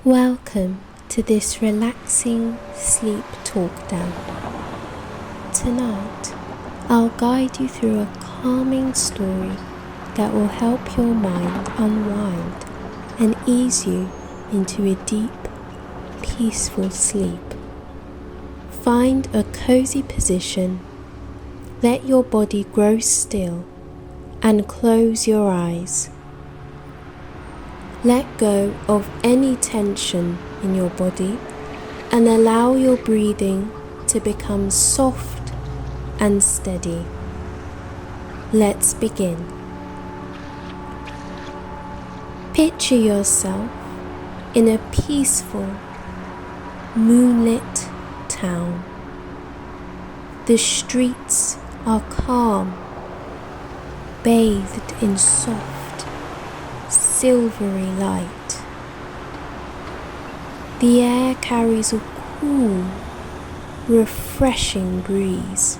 Welcome to this relaxing sleep talkdown. Tonight, I'll guide you through a calming story that will help your mind unwind and ease you into a deep, peaceful sleep. Find a cozy position, let your body grow still, and close your eyes. Let go of any tension in your body and allow your breathing to become soft and steady. Let's begin. Picture yourself in a peaceful, moonlit town. The streets are calm, bathed in soft, silvery light. The air carries a cool, refreshing breeze,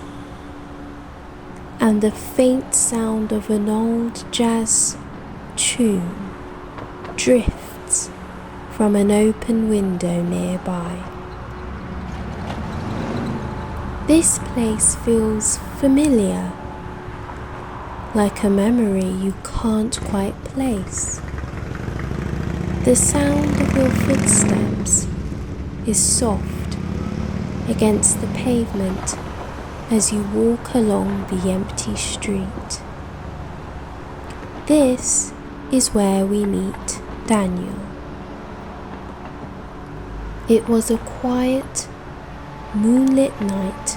and the faint sound of an old jazz tune drifts from an open window nearby. This place feels familiar, like a memory you can't quite place. The sound of your footsteps is soft against the pavement as you walk along the empty street. This is where we meet Daniel. It was a quiet, moonlit night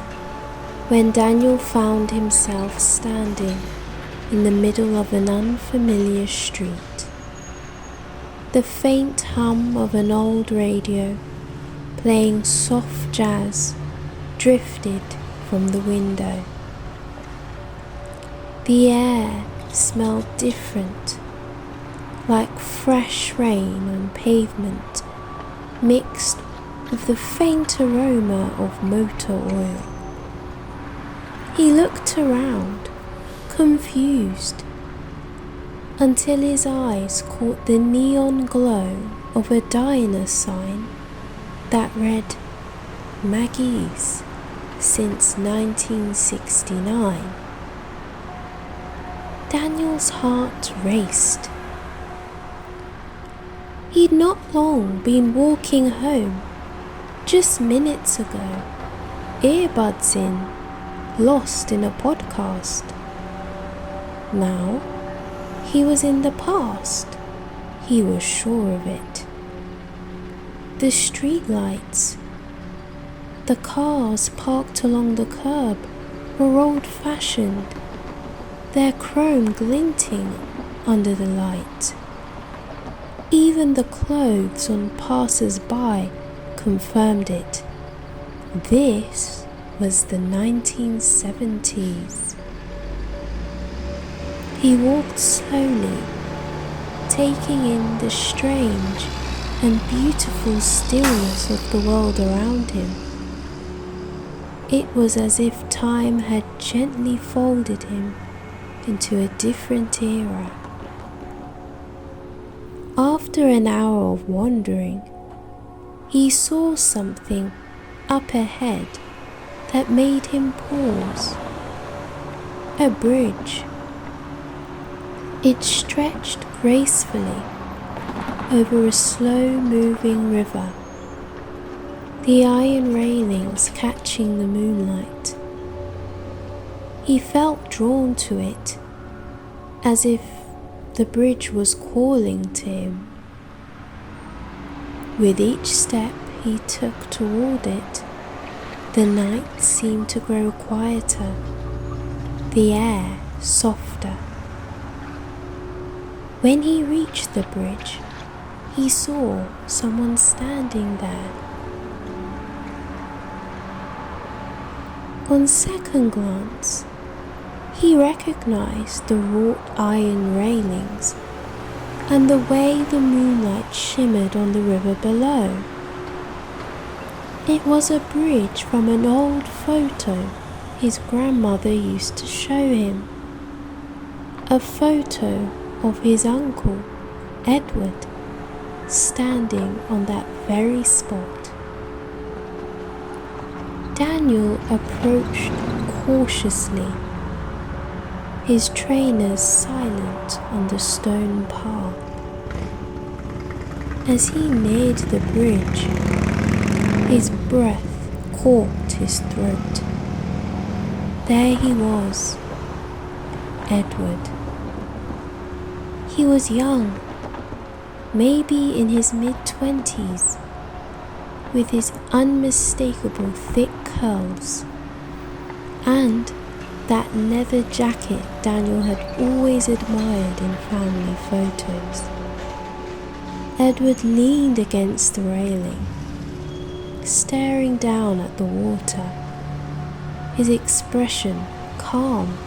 when Daniel found himself standing in the middle of an unfamiliar street. The faint hum of an old radio playing soft jazz drifted from the window. The air smelled different, like fresh rain on pavement mixed with the faint aroma of motor oil. He looked around, confused, until his eyes caught the neon glow of a diner sign that read Maggie's since 1969. Daniel's heart raced. He'd not long been walking home, just minutes ago, earbuds in, lost in a podcast. Now, he was in the past. He was sure of it. The streetlights, the cars parked along the curb were old-fashioned, their chrome glinting under the light. Even the clothes on passers-by confirmed it. This was the 1970s. He walked slowly, taking in the strange and beautiful stillness of the world around him. It was as if time had gently folded him into a different era. After an hour of wandering, he saw something up ahead that made him pause. A bridge. It stretched gracefully over a slow-moving river, the iron railings catching the moonlight. He felt drawn to it, as if the bridge was calling to him. With each step he took toward it, the night seemed to grow quieter, the air softer. When he reached the bridge, he saw someone standing there. On second glance, he recognized the wrought iron railings and the way the moonlight shimmered on the river below. It was a bridge from an old photo his grandmother used to show him. A photo of his uncle, Edward, standing on that very spot. Daniel approached cautiously, his trainers silent on the stone path. As he neared the bridge, his breath caught his throat. There he was, Edward. He was young, maybe in his mid-20s, with his unmistakable thick curls and that leather jacket Daniel had always admired in family photos. Edward leaned against the railing, staring down at the water, his expression calm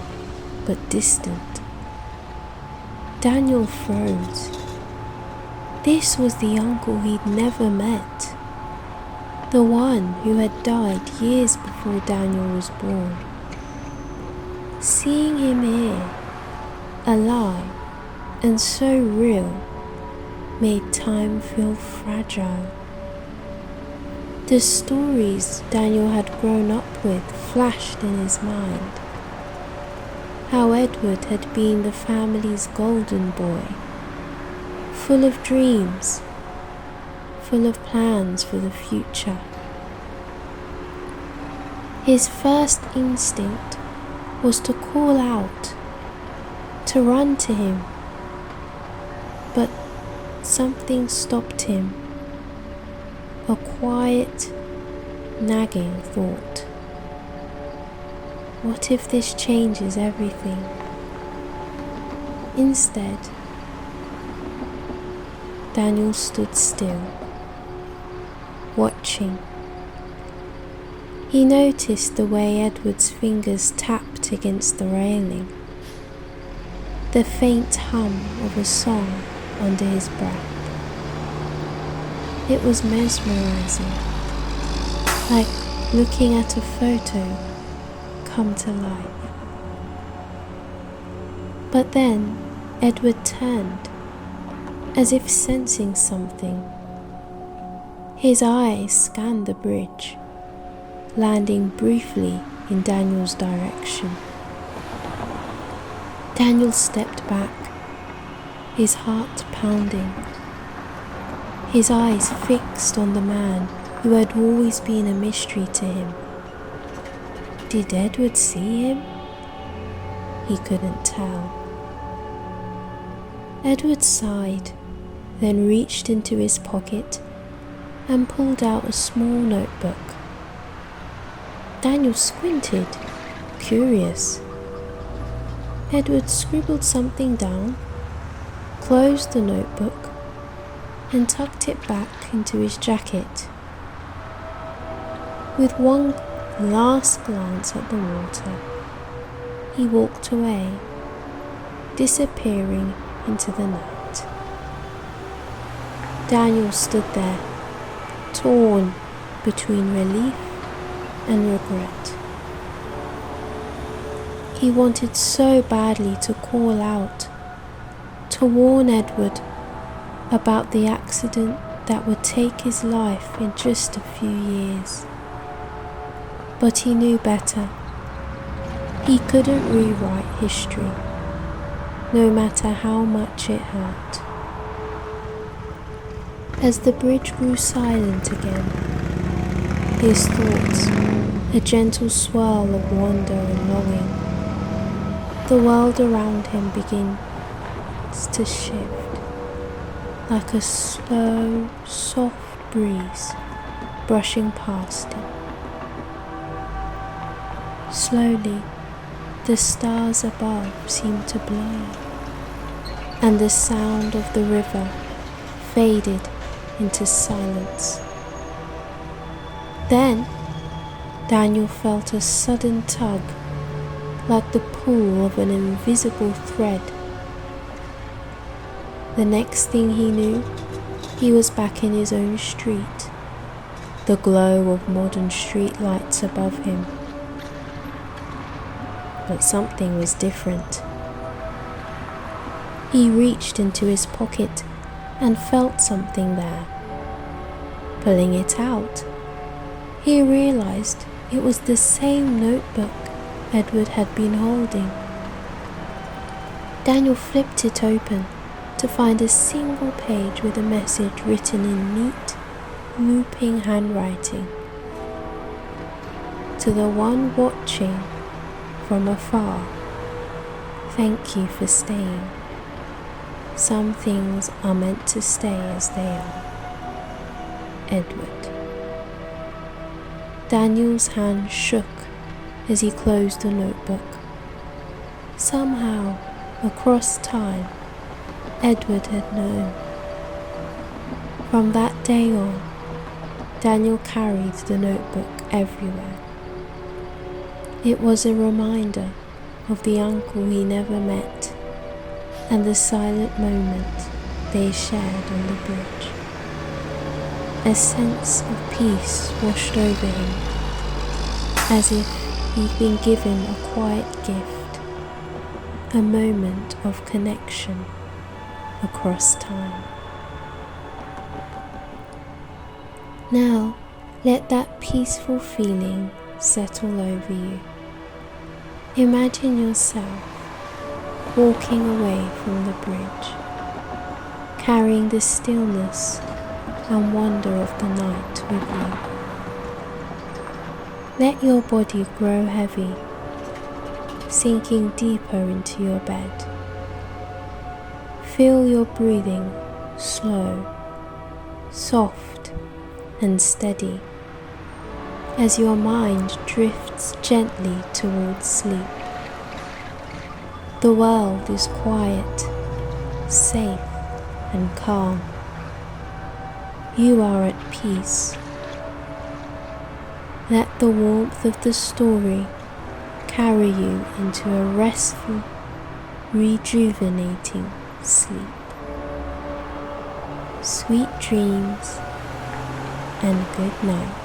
but distant. Daniel froze. This was the uncle he'd never met, the one who had died years before Daniel was born. Seeing him here, alive and so real, made time feel fragile. The stories Daniel had grown up with flashed in his mind. How Edward had been the family's golden boy, full of dreams, full of plans for the future. His first instinct was to call out, to run to him, but something stopped him, a quiet, nagging thought. What if this changes everything? Instead, Daniel stood still, watching. He noticed the way Edward's fingers tapped against the railing, the faint hum of a song under his breath. It was mesmerizing, like looking at a photo come to life. But then Edward turned, as if sensing something. His eyes scanned the bridge, landing briefly in Daniel's direction. Daniel stepped back, his heart pounding, his eyes fixed on the man who had always been a mystery to him. Did Edward see him? He couldn't tell. Edward sighed, then reached into his pocket and pulled out a small notebook. Daniel squinted, curious. Edward scribbled something down, closed the notebook, and tucked it back into his jacket. With one last glance at the water, he walked away, disappearing into the night. Daniel stood there, torn between relief and regret. He wanted so badly to call out, to warn Edward about the accident that would take his life in just a few years. But he knew better. He couldn't rewrite history, no matter how much it hurt. As the bridge grew silent again, his thoughts a gentle swirl of wonder and longing, the world around him begins to shift, like a slow, soft breeze brushing past him. Slowly, the stars above seemed to blow, and the sound of the river faded into silence. Then, Daniel felt a sudden tug, like the pull of an invisible thread. The next thing he knew, he was back in his own street, the glow of modern street lights above him. But something was different. He reached into his pocket and felt something there. Pulling it out, he realized it was the same notebook Edward had been holding. Daniel flipped it open to find a single page with a message written in neat, looping handwriting. To the one watching from afar, thank you for staying. Some things are meant to stay as they are. Edward. Daniel's hand shook as he closed the notebook. Somehow, across time, Edward had known. From that day on, Daniel carried the notebook everywhere. It was a reminder of the uncle he never met and the silent moment they shared on the bridge. A sense of peace washed over him, as if he'd been given a quiet gift, a moment of connection across time. Now, let that peaceful feeling settle over you. Imagine yourself walking away from the bridge, carrying the stillness and wonder of the night with you. Let your body grow heavy, sinking deeper into your bed. Feel your breathing slow, soft and steady as your mind drifts gently towards sleep. The world is quiet, safe and calm. You are at peace. Let the warmth of the story carry you into a restful, rejuvenating sleep. Sweet dreams and good night.